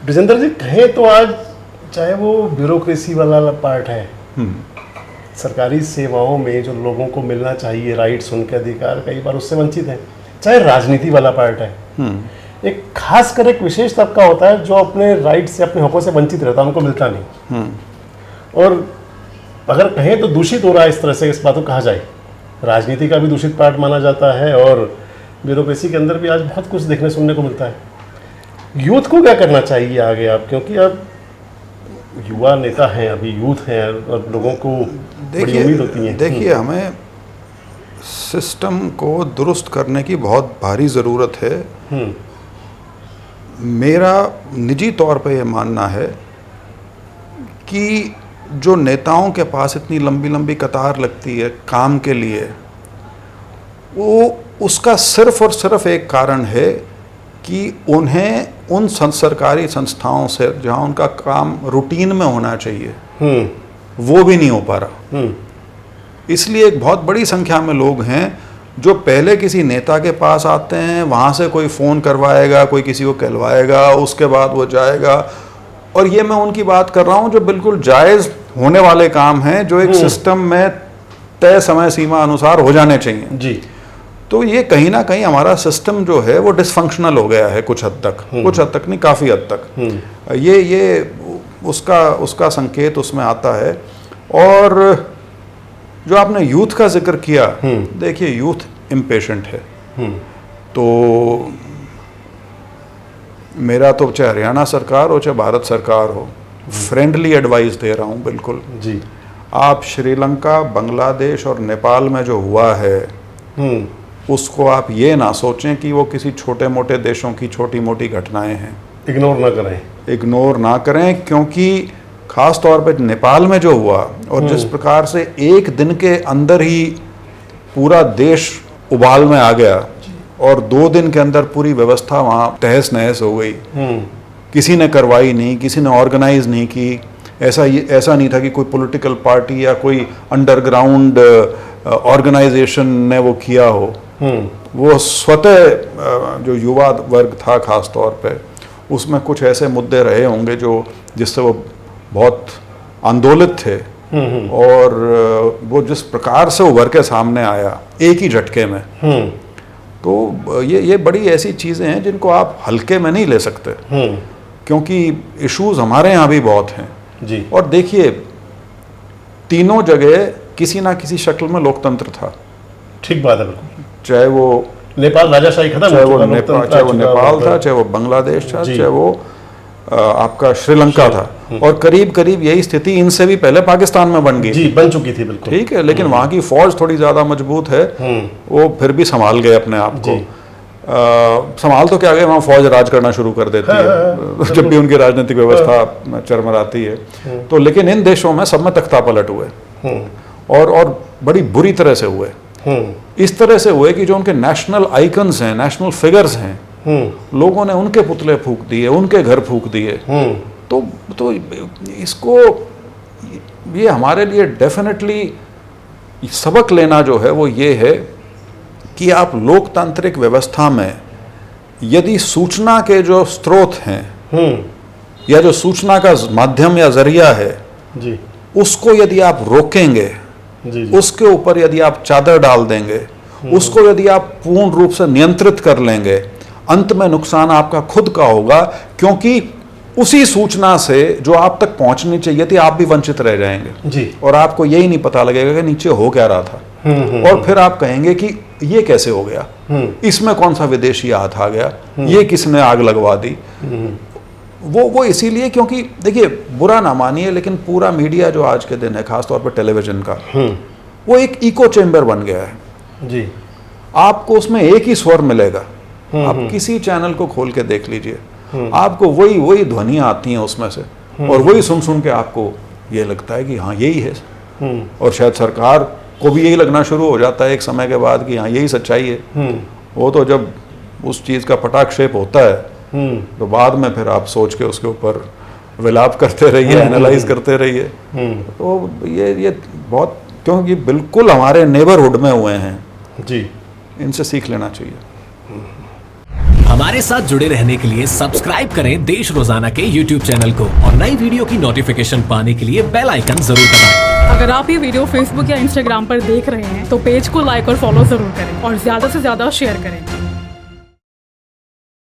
विजेंद्र जी, कहें तो आज चाहे वो ब्यूरोक्रेसी वाला पार्ट है, सरकारी सेवाओं में जो लोगों को मिलना चाहिए राइट्स, उनके अधिकार कई बार उससे वंचित हैं, चाहे राजनीति वाला पार्ट है, एक खासकर एक विशेष तबका होता है जो अपने राइट से, अपने हकों से वंचित रहता है, उनको मिलता नहीं। और अगर कहें तो दूषित हो रहा है इस तरह से, इस बात को कहा जाए, राजनीति का भी दूषित पार्ट माना जाता है और ब्यूरोक्रेसी के अंदर भी आज बहुत कुछ देखने सुनने को मिलता है। यूथ को क्या करना चाहिए आगे आप, क्योंकि अब युवा नेता हैं, अभी यूथ हैं और लोगों को बड़ी उम्मीद होती है। देखिए, हमें सिस्टम को दुरुस्त करने की बहुत भारी ज़रूरत है। मेरा निजी तौर पे ये मानना है कि जो नेताओं के पास इतनी लंबी लंबी कतार लगती है काम के लिए, वो उसका सिर्फ और सिर्फ एक कारण है कि उन्हें उन सरकारी संस्थाओं से जहाँ उनका काम रूटीन में होना चाहिए वो भी नहीं हो पा रहा। इसलिए एक बहुत बड़ी संख्या में लोग हैं जो पहले किसी नेता के पास आते हैं, वहाँ से कोई फ़ोन करवाएगा, कोई किसी को कहलवाएगा, उसके बाद वो जाएगा। और ये मैं उनकी बात कर रहा हूँ जो बिल्कुल जायज़ होने वाले काम हैं, जो एक सिस्टम में तय समय सीमा अनुसार हो जाने चाहिए जी। तो ये कहीं ना कहीं हमारा सिस्टम जो है वो डिसफंक्शनल हो गया है कुछ हद तक नहीं, काफ़ी हद तक। ये उसका संकेत उसमें आता है। और जो आपने यूथ का जिक्र किया, देखिए यूथ इम्पेशेंट है। तो मेरा तो चाहे हरियाणा सरकार हो चाहे भारत सरकार हो, फ्रेंडली एडवाइस दे रहा हूँ बिल्कुल जी। आप श्रीलंका, बांग्लादेश और नेपाल में जो हुआ है उसको आप ये ना सोचें कि वो किसी छोटे मोटे देशों की छोटी मोटी घटनाएं हैं। इग्नोर ना करें, क्योंकि ख़ास तौर पे नेपाल में जो हुआ और जिस प्रकार से एक दिन के अंदर ही पूरा देश उबाल में आ गया और 2 दिन के अंदर पूरी व्यवस्था वहाँ तहस नहस हो गई। किसी ने कार्रवाई नहीं, किसी ने ऑर्गेनाइज नहीं की। ऐसा नहीं था कि कोई पॉलिटिकल पार्टी या कोई अंडरग्राउंड ऑर्गेनाइजेशन ने वो किया हो। वो स्वतः जो युवा वर्ग था खास तौर पे, उसमें कुछ ऐसे मुद्दे रहे होंगे जो जिससे वो बहुत आंदोलित थे और वो जिस प्रकार से उभर के सामने आया एक ही झटके में, तो ये बड़ी ऐसी चीज़ें हैं जिनको आप हल्के में नहीं ले सकते, क्योंकि इश्यूज हमारे यहाँ भी बहुत हैं जी। और देखिए तीनों जगह किसी ना किसी शक्ल में लोकतंत्र था। ठीक बात है, बिल्कुल। चाहे वो नेपाल राजाशाही खत्म, चाहे वो नेपाल था, चाहे वो बांग्लादेश था, चाहे वो आपका श्रीलंका था। और करीब करीब यही स्थिति इनसे भी पहले पाकिस्तान में बन गई जी, बन चुकी थी बिल्कुल। ठीक है, लेकिन वहाँ की फौज थोड़ी ज़्यादा मजबूत है, वो फिर भी संभाल गए अपने आप को। संभाल तो क्या गए, वहाँ फौज राज करना शुरू कर देती है जब भी उनकी राजनीतिक व्यवस्था चरमराती है। तो लेकिन इन देशों में सब में तख्ता पलट हुए और बड़ी बुरी तरह से हुए। इस तरह से हुए कि जो उनके नेशनल आइकन्स हैं, नेशनल फिगर्स हैं, लोगों ने उनके पुतले फूंक दिए, उनके घर फूंक दिए। तो इसको ये हमारे लिए डेफिनेटली सबक लेना जो है वो ये है कि आप लोकतांत्रिक व्यवस्था में यदि सूचना के जो स्रोत हैं या जो सूचना का माध्यम या जरिया है जी, उसको यदि आप रोकेंगे जी। उसके ऊपर यदि आप चादर डाल देंगे, उसको यदि आप पूर्ण रूप से नियंत्रित कर लेंगे, अंत में नुकसान आपका खुद का होगा, क्योंकि उसी सूचना से जो आप तक पहुंचनी चाहिए थी आप भी वंचित रह जाएंगे जी। और आपको यही नहीं पता लगेगा कि नीचे हो क्या रहा था। और फिर आप कहेंगे कि ये कैसे हो गया, इसमें कौन सा विदेशी हाथ आ गया, ये किसने आग लगवा दी। वो इसीलिए क्योंकि देखिए, बुरा ना मानिए, लेकिन पूरा मीडिया जो आज के दिन है, खासतौर पर टेलीविजन का, वो एक इको चेम्बर बन गया है जी। आपको उसमें एक ही स्वर मिलेगा। आप किसी चैनल को खोल के देख लीजिए, आपको वही ध्वनियाँ आती हैं उसमें से, और वही सुन के आपको ये लगता है कि हाँ यही है। और शायद सरकार को भी यही लगना शुरू हो जाता है एक समय के बाद कि हाँ यही सच्चाई है। वो तो जब उस चीज़ का पटाक्षेप होता है तो बाद में फिर आप सोच के उसके ऊपर विलाप करते रहिए, एनालाइज करते रहिए। तो ये बहुत, क्योंकि बिल्कुल हमारे नेबरहुड में हुए हैं जी, इनसे सीख लेना चाहिए। हमारे साथ जुड़े रहने के लिए सब्सक्राइब करें देश रोजाना के YouTube चैनल को और नई वीडियो की नोटिफिकेशन पाने के लिए बेल आइकन जरूर दबाएं। अगर आप ये वीडियो फेसबुक या इंस्टाग्राम पर देख रहे हैं तो पेज को लाइक और फॉलो जरूर करें और ज्यादा से ज्यादा शेयर करें।